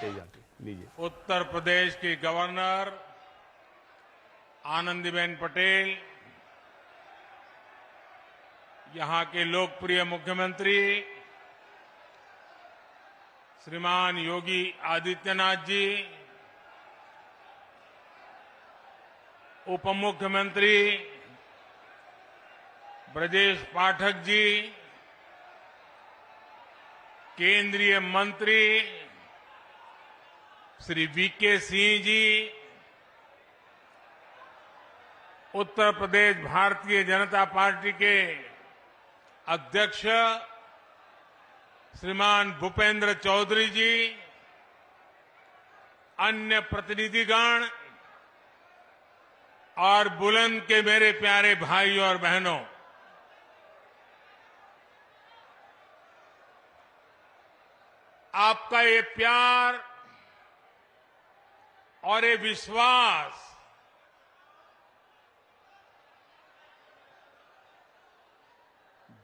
तेज आती लीजिए। उत्तर प्रदेश की गवर्नर आनंदीबेन पटेल, यहां के लोकप्रिय मुख्यमंत्री श्रीमान योगी आदित्यनाथ जी, उप मुख्यमंत्री ब्रजेश पाठक जी, केंद्रीय मंत्री श्री वीके सिंह जी, उत्तर प्रदेश भारतीय जनता पार्टी के अध्यक्ष श्रीमान भूपेंद्र चौधरी जी, अन्य प्रतिनिधिगण और बुलंद के मेरे प्यारे भाइयों और बहनों, आपका ये प्यार और ये विश्वास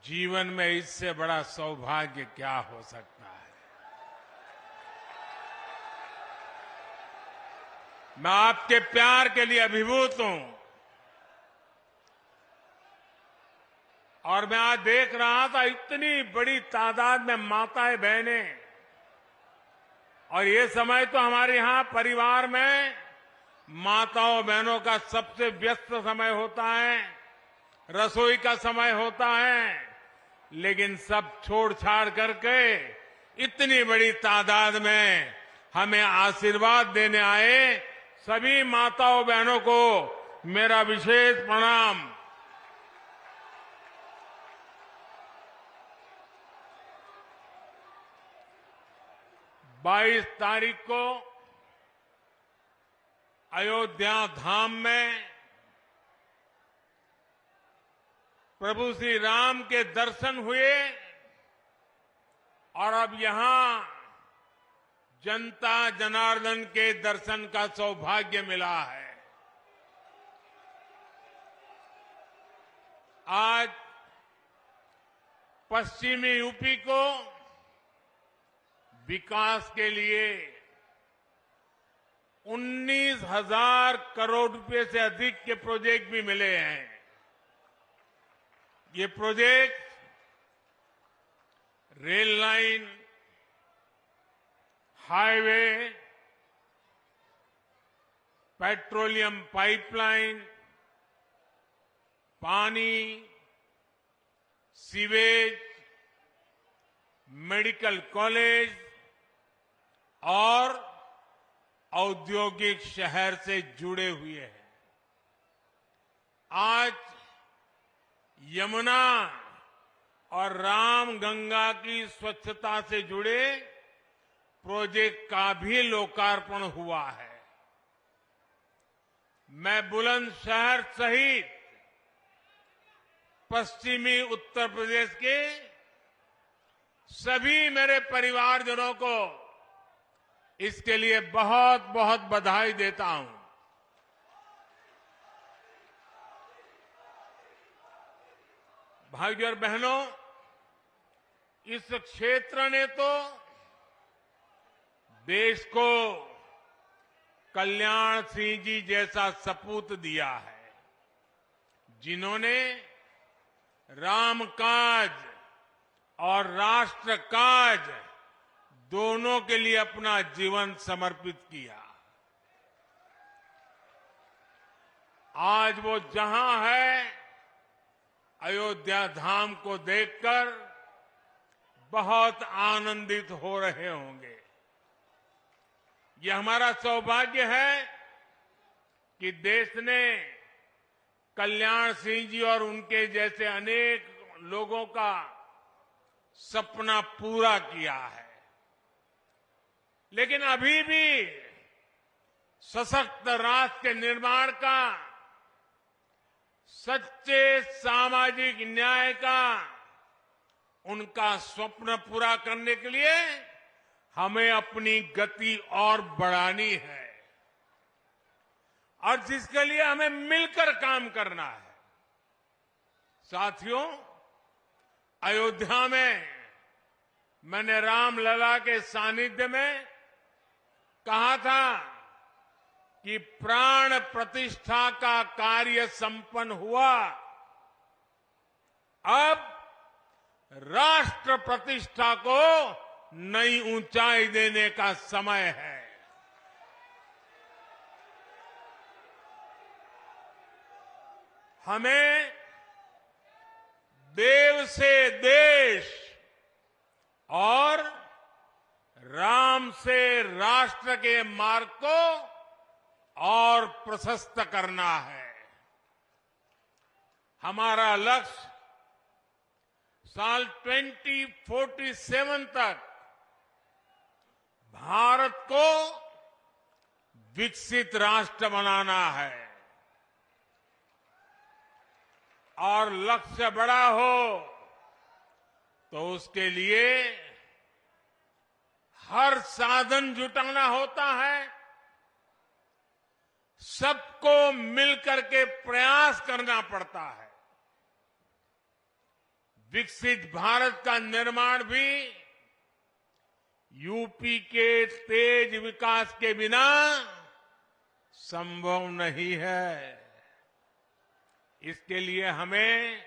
जीवन में इससे बड़ा सौभाग्य क्या हो सकता है। मैं आपके प्यार के लिए अभिभूत हूं और मैं आज देख रहा था इतनी बड़ी तादाद में माताएं बहनें, और ये समय तो हमारे यहां परिवार में माताओं बहनों का सबसे व्यस्त समय होता है, रसोई का समय होता है, लेकिन सब छोड़ छाड़ करके इतनी बड़ी तादाद में हमें आशीर्वाद देने आए सभी माताओं बहनों को मेरा विशेष प्रणाम। बाईस तारीख को अयोध्या धाम में प्रभु श्री राम के दर्शन हुए और अब यहां जनता जनार्दन के दर्शन का सौभाग्य मिला है। आज पश्चिमी यूपी को विकास के लिए 19,000 करोड़ रुपए से अधिक के प्रोजेक्ट भी मिले हैं। ये project rail line, highway, petroleum pipeline, पानी, सीवेज, मेडिकल कॉलेज और औद्योगिक शहर से जुड़े हुए हैं। आज यमुना और रामगंगा की स्वच्छता से जुड़े प्रोजेक्ट का भी लोकार्पण हुआ है। मैं बुलंदशहर सहित पश्चिमी उत्तर प्रदेश के सभी मेरे परिवारजनों को इसके लिए बहुत बहुत बधाई देता हूं। भाइयों और बहनों, इस क्षेत्र ने तो देश को कल्याण सिंह जी जैसा सपूत दिया है, जिन्होंने राम काज और राष्ट्र काज दोनों के लिए अपना जीवन समर्पित किया। आज वो जहां है, अयोध्या धाम को देखकर बहुत आनंदित हो रहे होंगे। ये हमारा सौभाग्य है कि देश ने कल्याण सिंह जी और उनके जैसे अनेक लोगों का सपना पूरा किया है। लेकिन अभी भी सशक्त राष्ट्र के निर्माण का, सच्चे सामाजिक न्याय का उनका स्वप्न पूरा करने के लिए हमें अपनी गति और बढ़ानी है, और जिसके लिए हमें मिलकर काम करना है। साथियों, अयोध्या में मैंने रामलला के सानिध्य में कहा था कि प्राण प्रतिष्ठा का कार्य संपन्न हुआ, अब राष्ट्र प्रतिष्ठा को नई ऊंचाई देने का समय है। हमें देव से देश और राम से राष्ट्र के मार्ग को और प्रशस्त करना है। हमारा लक्ष्य साल 2047 तक भारत को विकसित राष्ट्र बनाना है। और लक्ष्य बड़ा हो तो उसके लिए हर साधन जुटाना होता है, सबको मिलकर के प्रयास करना पड़ता है। विकसित भारत का निर्माण भी यूपी के तेज विकास के बिना संभव नहीं है। इसके लिए हमें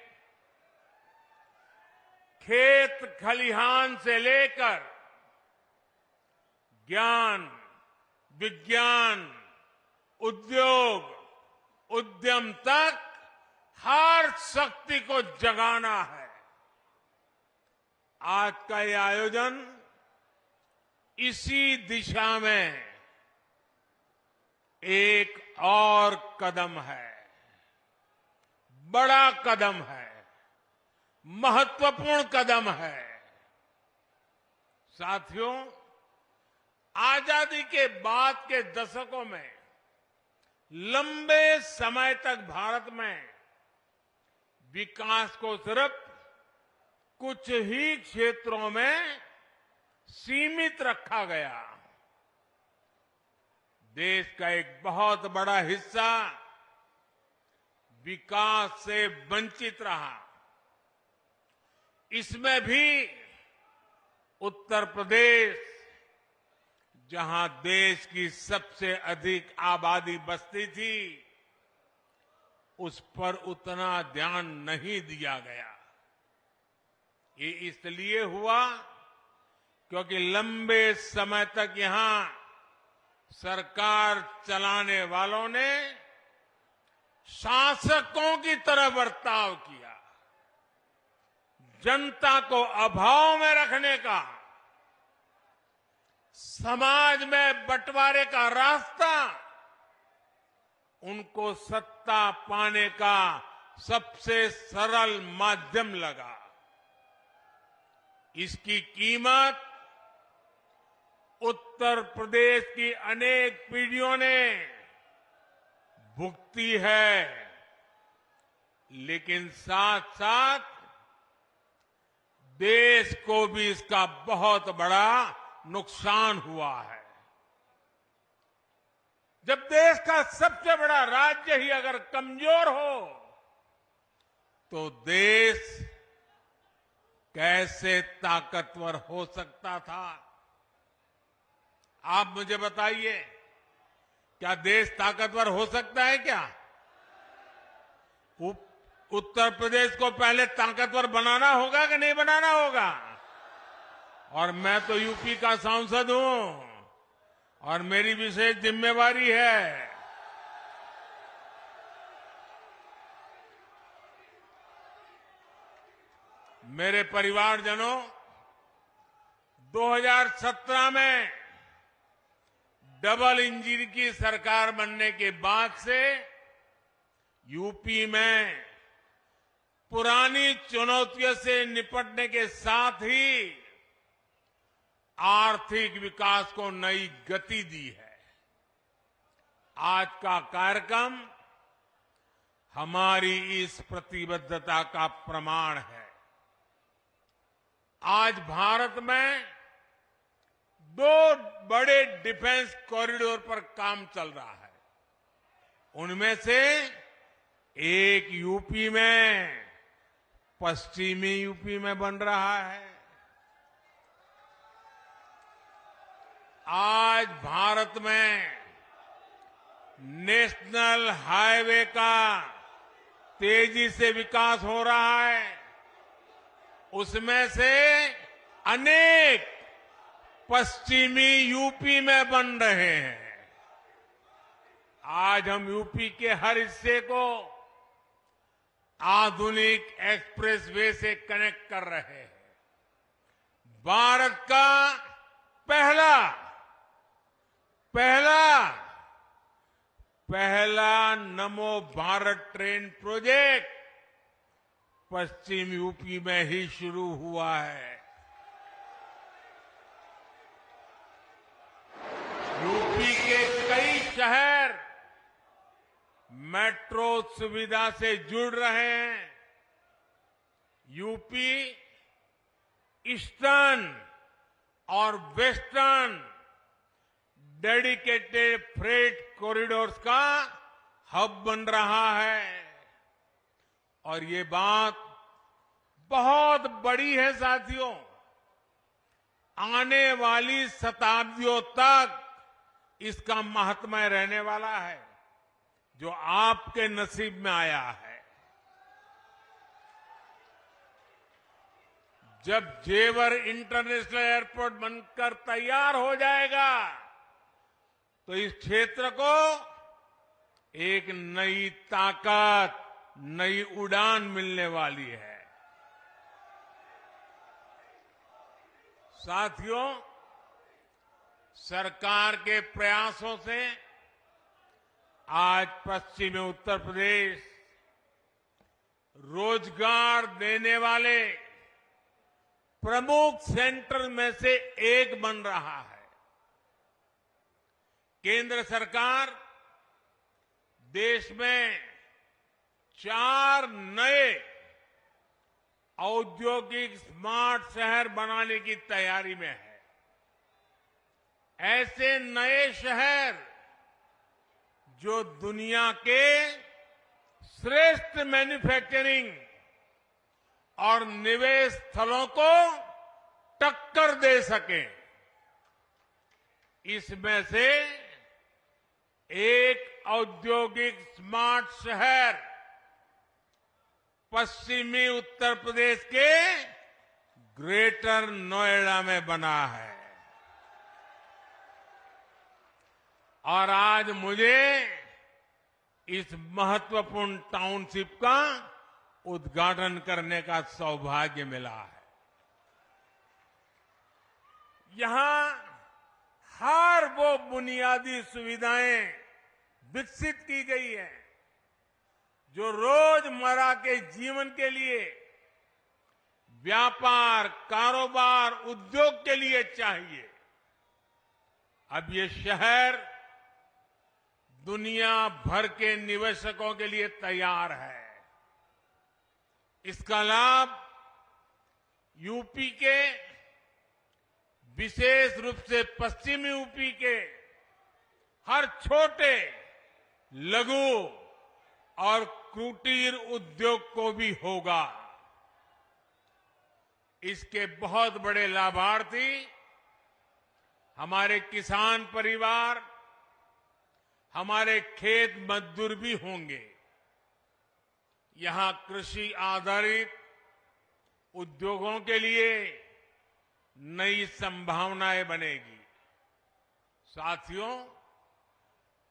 खेत खलिहान से लेकर ज्ञान, विज्ञान, उद्योग, उद्यम तक हर शक्ति को जगाना है। आज का ये आयोजन इसी दिशा में एक और कदम है, बड़ा कदम है, महत्वपूर्ण कदम है। साथियों, आजादी के बाद के दशकों में लंबे समय तक भारत में विकास को सिर्फ कुछ ही क्षेत्रों में सीमित रखा गया। देश का एक बहुत बड़ा हिस्सा विकास से वंचित रहा। इसमें भी उत्तर प्रदेश, जहां देश की सबसे अधिक आबादी बसती थी, उस पर उतना ध्यान नहीं दिया गया। ये इसलिए हुआ क्योंकि लंबे समय तक यहां सरकार चलाने वालों ने शासकों की तरह बर्ताव किया। जनता को अभाव में रखने का, समाज में बंटवारे का रास्ता उनको सत्ता पाने का सबसे सरल माध्यम लगा। इसकी कीमत उत्तर प्रदेश की अनेक पीढ़ियों ने भुगती है, लेकिन साथ साथ देश को भी इसका बहुत बड़ा नुकसान हुआ है। जब देश का सबसे बड़ा राज्य ही अगर कमजोर हो तो देश कैसे ताकतवर हो सकता था? आप मुझे बताइए, क्या देश ताकतवर हो सकता है क्या? उत्तर प्रदेश को पहले ताकतवर बनाना होगा कि नहीं बनाना होगा? और मैं तो यूपी का सांसद हूं और मेरी विशेष जिम्मेवारी है। मेरे परिवारजनों, 2017 में डबल इंजन की सरकार बनने के बाद से यूपी में पुरानी चुनौतियों से निपटने के साथ ही आर्थिक विकास को नई गति दी है। आज का कार्यक्रम हमारी इस प्रतिबद्धता का प्रमाण है। आज भारत में 2 बड़े डिफेंस कॉरिडोर पर काम चल रहा है। उनमें से एक यूपी में, पश्चिमी यूपी में बन रहा है। आज भारत में नेशनल हाईवे का तेजी से विकास हो रहा है। उसमें से अनेक पश्चिमी यूपी में बन रहे हैं। आज हम यूपी के हर हिस्से को आधुनिक एक्सप्रेसवे से कनेक्ट कर रहे हैं। भारत का पहला नमो भारत ट्रेन प्रोजेक्ट पश्चिम यूपी में ही शुरू हुआ है। यूपी के कई शहर मेट्रो सुविधा से जुड़ रहे हैं। यूपी ईस्टर्न और वेस्टर्न डेडिकेटेड फ्रेट कॉरिडोर्स का हब बन रहा है। और ये बात बहुत बड़ी है साथियों। आने वाली शताब्दियों तक इसका महात्म्य रहने वाला है, जो आपके नसीब में आया है। जब जेवर इंटरनेशनल एयरपोर्ट बनकर तैयार हो जाएगा तो इस क्षेत्र को एक नई ताकत, नई उड़ान मिलने वाली है। साथियों, सरकार के प्रयासों से आज पश्चिमी उत्तर प्रदेश रोजगार देने वाले प्रमुख सेंटर में से एक बन रहा है। केंद्र सरकार देश में 4 नए औद्योगिक स्मार्ट शहर बनाने की तैयारी में है। ऐसे नए शहर जो दुनिया के श्रेष्ठ मैन्युफैक्चरिंग और निवेश स्थलों को टक्कर दे सके। इसमें से एक औद्योगिक स्मार्ट शहर पश्चिमी उत्तर प्रदेश के ग्रेटर नोएडा में बना है। और आज मुझे इस महत्वपूर्ण टाउनशिप का उद्घाटन करने का सौभाग्य मिला है। यहां हर वो बुनियादी सुविधाएं विकसित की गई है जो रोजमर्रा के जीवन के लिए, व्यापार, कारोबार, उद्योग के लिए चाहिए। अब ये शहर दुनिया भर के निवेशकों के लिए तैयार है। इसका लाभ यूपी के, विशेष रूप से पश्चिमी यूपी के हर छोटे, लघु और कुटीर उद्योग को भी होगा। इसके बहुत बड़े लाभार्थी हमारे किसान परिवार, हमारे खेत मजदूर भी होंगे। यहां कृषि आधारित उद्योगों के लिए नई संभावनाएं बनेगी। साथियों,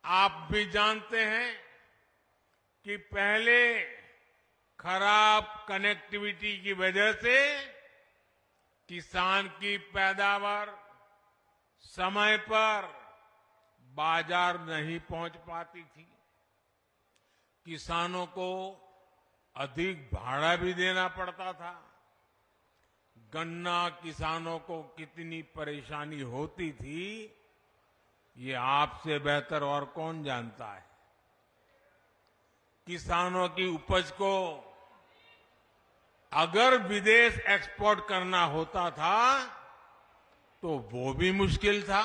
आप भी जानते हैं कि पहले खराब कनेक्टिविटी की वजह से किसान की पैदावार समय पर बाजार नहीं पहुंच पाती थी। किसानों को अधिक भाड़ा भी देना पड़ता था। गन्ना किसानों को कितनी परेशानी होती थी, ये आपसे बेहतर और कौन जानता है। किसानों की उपज को अगर विदेश एक्सपोर्ट करना होता था तो वो भी मुश्किल था।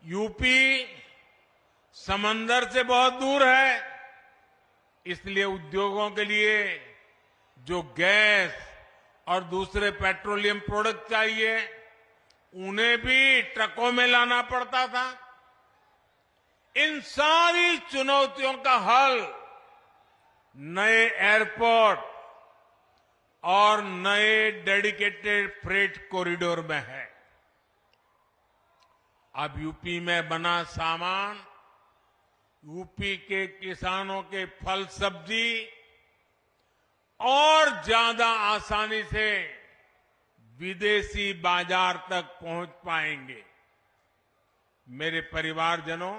यूपी समंदर से बहुत दूर है, इसलिए उद्योगों के लिए जो गैस और दूसरे पेट्रोलियम प्रोडक्ट चाहिए, उन्हें भी ट्रकों में लाना पड़ता था। इन सारी चुनौतियों का हल नए एयरपोर्ट और नए डेडिकेटेड फ्रेट कॉरिडोर में है। अब यूपी में बना सामान यूपी के किसानों के फल सब्जी और ज्यादा आसानी से विदेशी बाजार तक पहुंच पाएंगे। मेरे परिवारजनों,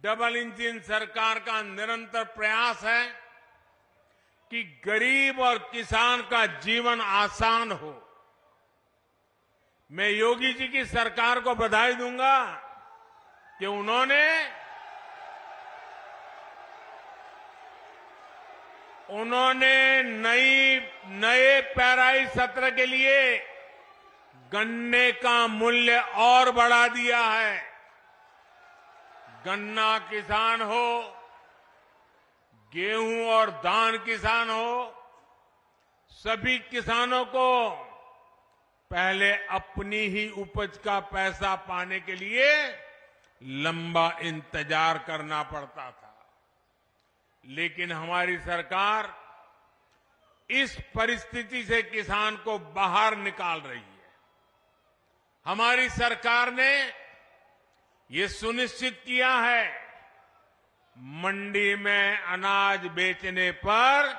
डबल इंजन सरकार का निरंतर प्रयास है कि गरीब और किसान का जीवन आसान हो। मैं योगी जी की सरकार को बधाई दूंगा कि उन्होंने नए पेराई सत्र के लिए गन्ने का मूल्य और बढ़ा दिया है। गन्ना किसान हो, गेहूं और धान किसान हो, सभी किसानों को पहले अपनी ही उपज का पैसा पाने के लिए लंबा इंतजार करना पड़ता था। लेकिन हमारी सरकार इस परिस्थिति से किसान को बाहर निकाल रही है। हमारी सरकार ने ये सुनिश्चित किया है, मंडी में अनाज बेचने पर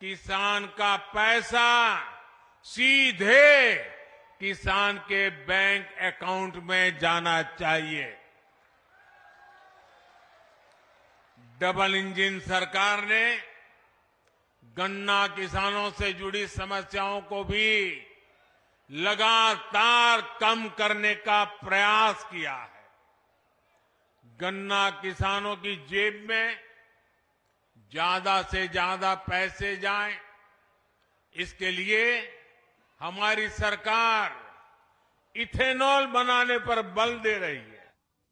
किसान का पैसा सीधे किसान के बैंक अकाउंट में जाना चाहिए। डबल इंजन सरकार ने गन्ना किसानों से जुड़ी समस्याओं को भी लगातार कम करने का प्रयास किया है। गन्ना किसानों की जेब में ज्यादा से ज्यादा पैसे जाएं, इसके लिए हमारी सरकार इथेनॉल बनाने पर बल दे रही है।